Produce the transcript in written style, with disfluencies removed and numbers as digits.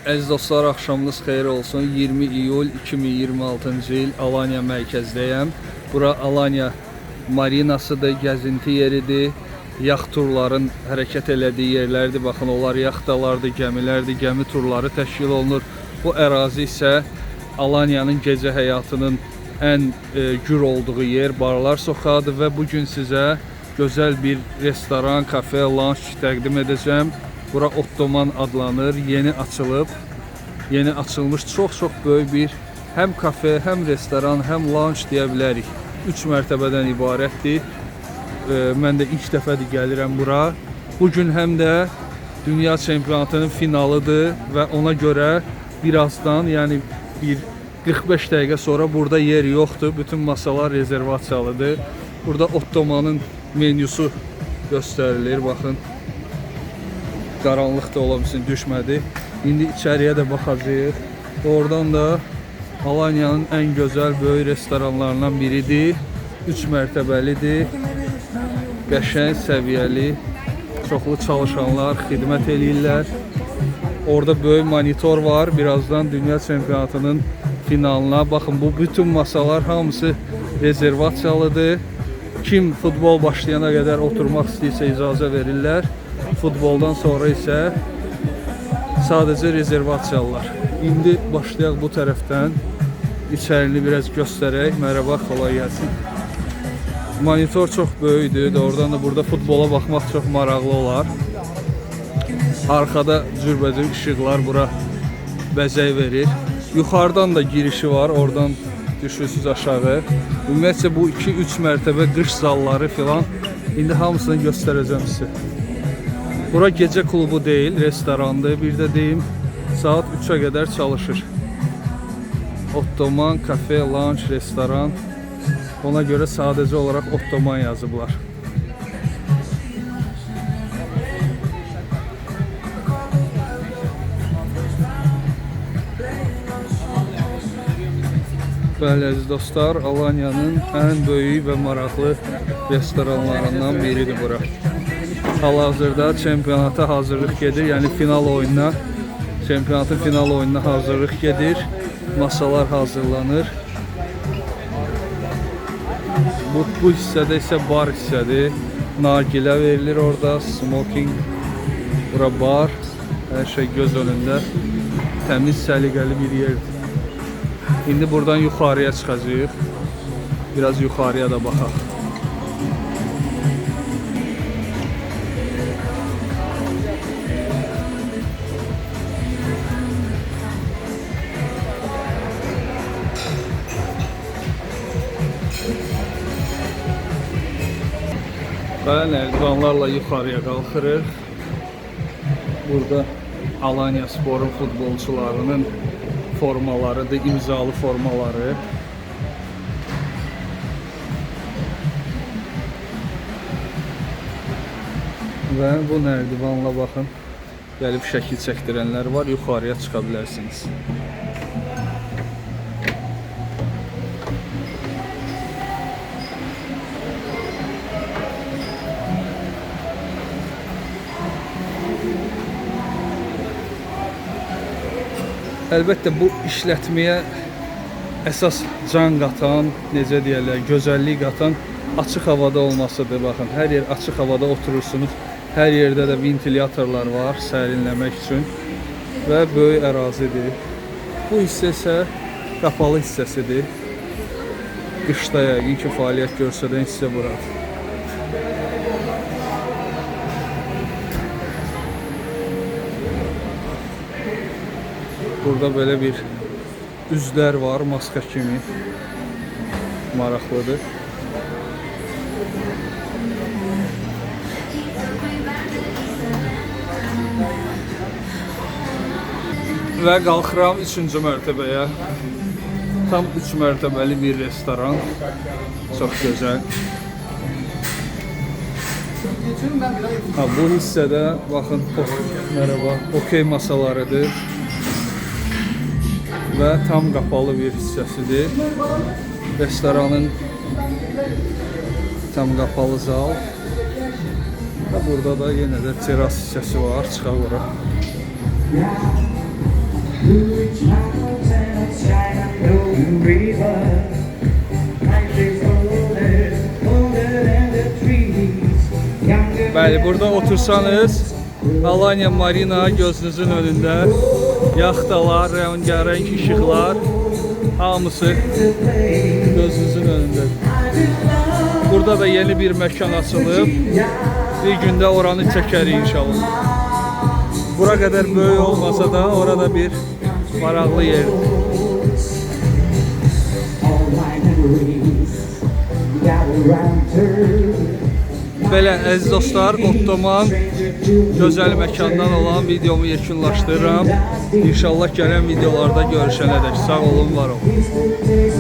Əziz dostlar, axşamınız xeyir olsun. 20 iyul 2026-cı il Alanya mərkəzdəyəm. Bura Alanya marinasıdır, gəzinti yeridir. Yaxt turların hərəkət elədiyi yerlərdir. Baxın, onlar yaxtalardır, gəmilərdir, gəmi turları təşkil olunur. Bu ərazi isə Alanyanın gecə həyatının ən gür olduğu yer, Barlar Sokağıdır və bugün sizə gözəl bir restoran, kafe, lunch təqdim edəcəm. Bura Ottoman adlanır, yeni açılıb. Yeni açılmış çox böyük bir həm kafe, həm restoran, həm lunch deyə bilərik. 3 mərtəbədən ibarətdir. Mən də ilk dəfədir gəlirəm bura. Bugün həm də dünya çempionatının finalıdır və ona görə birazdan, yəni bir 45 dəqiqə sonra burada yer yoxdur. Bütün masalar rezervasiyalıdır. Burada Ottomanın menyusu göstərilir, baxın. Qaranlıq da ola bilsin, düşmədi. İndi içəriyə də baxacağıq. Oradan da Alanyanın ən gözəl böyük restoranlarından biridir. 3 mərtəbəlidir. Qəşəng, səviyyəli, çoxlu çalışanlar xidmət eləyirlər. Orada böyük monitor var. Birazdan dünya çempionatının finalına. Baxın, bu bütün masalar hamısı rezervasiyalıdır. Kim futbol başlayana qədər oturmaq istəyirsə icazə verirlər. Futboldan sonra isə sadəcə rezervasiyalılar. İndi başlayaq bu tərəfdən. İçərini biraz göstərək. Mərhaba, kolay gəlsin. Monitor çox böyükdür. Oradan da burada futbola baxmaq çox maraqlı olar. Arkada cürbəcür işıqlar bura bəzək verir. Yuxarıdan da girişi var. Oradan düşürsüz aşağı. Ümumiyyətcə bu 2-3 mərtəbə qış zalları filan. İndi hamısını göstərəcəm sizə. Bura gecə klubu deyil, restorandır. Bir də deyim, saat 3'ə qədər çalışır. Ottoman, kafe, lunch, restoran. Ona görə sadəcə olaraq Ottoman yazıblar. Bəli, əziz dostlar, Alanyanın ən böyük və maraqlı restoranlarından biridir bura. Hal-hazırda çempionata hazırlıq gedir, yəni final oyununa, çempionatın final oyununa hazırlıq gedir. Masalar hazırlanır. Bu hissədə isə bar hissədir. Nargilə verilir orada, smoking. Bura bar, hər şey göz önündə. Təmiz, səliqəli bir yerdir. İndi buradan yuxarıya çıxacağıq. Biraz yuxarıya da baxaq. Bəli, əldivanlarla yuxarıya qalxırıq. Burada Alanya Spor'un futbolçularının formalarıdır, imzalı formaları. Və bu nərdivanla baxın, gəlib şəkil çəkdirənlər var, yuxarıya çıxa bilərsiniz. Əlbəttə bu işlətməyə əsas can qatan, necə deyirlər, gözəllik qatan açıq havada olmasıdır. Baxın, hər yer açıq havada oturursunuz. Hər yerdə də ventilyatorlar var sərinləmək üçün və böyük ərazidir. Bu hissə isə qapalı hissəsidir. Qışda yəqin ki, fəaliyyət göstərən hissə buradır. Burada belə bir üzlər var, maska kimi. Maraqlıdır. Və qalxıram 3-cü mərtəbəyə. Tam 3 mərtəbəli bir restoran. Çox gözəl. Bu hissədə baxın, merhaba, okey masalarıdır. Və tam qapalı bir hissəsidir. Restoranın tam qapalı zal. Və burada da yenə də teras hissəsi var, çıxaq ora. Burada otursanız Alanya Marina gözünüzün önündə. Yaxtalar, rəngarəng işıqlar, hamısı gözünüzün önündə. Burada da yeni bir məkan açılıb. Bir gündə oranı çəkərik inşallah. Bura qədər böyük olmasa da orada bir maraqlı yerdir. Belə əziz dostlar, Ottoman gözəl məkandan olan videomu yekunlaşdırıram. İnşallah gələn videolarda görüşənədək sağ olun, var olun.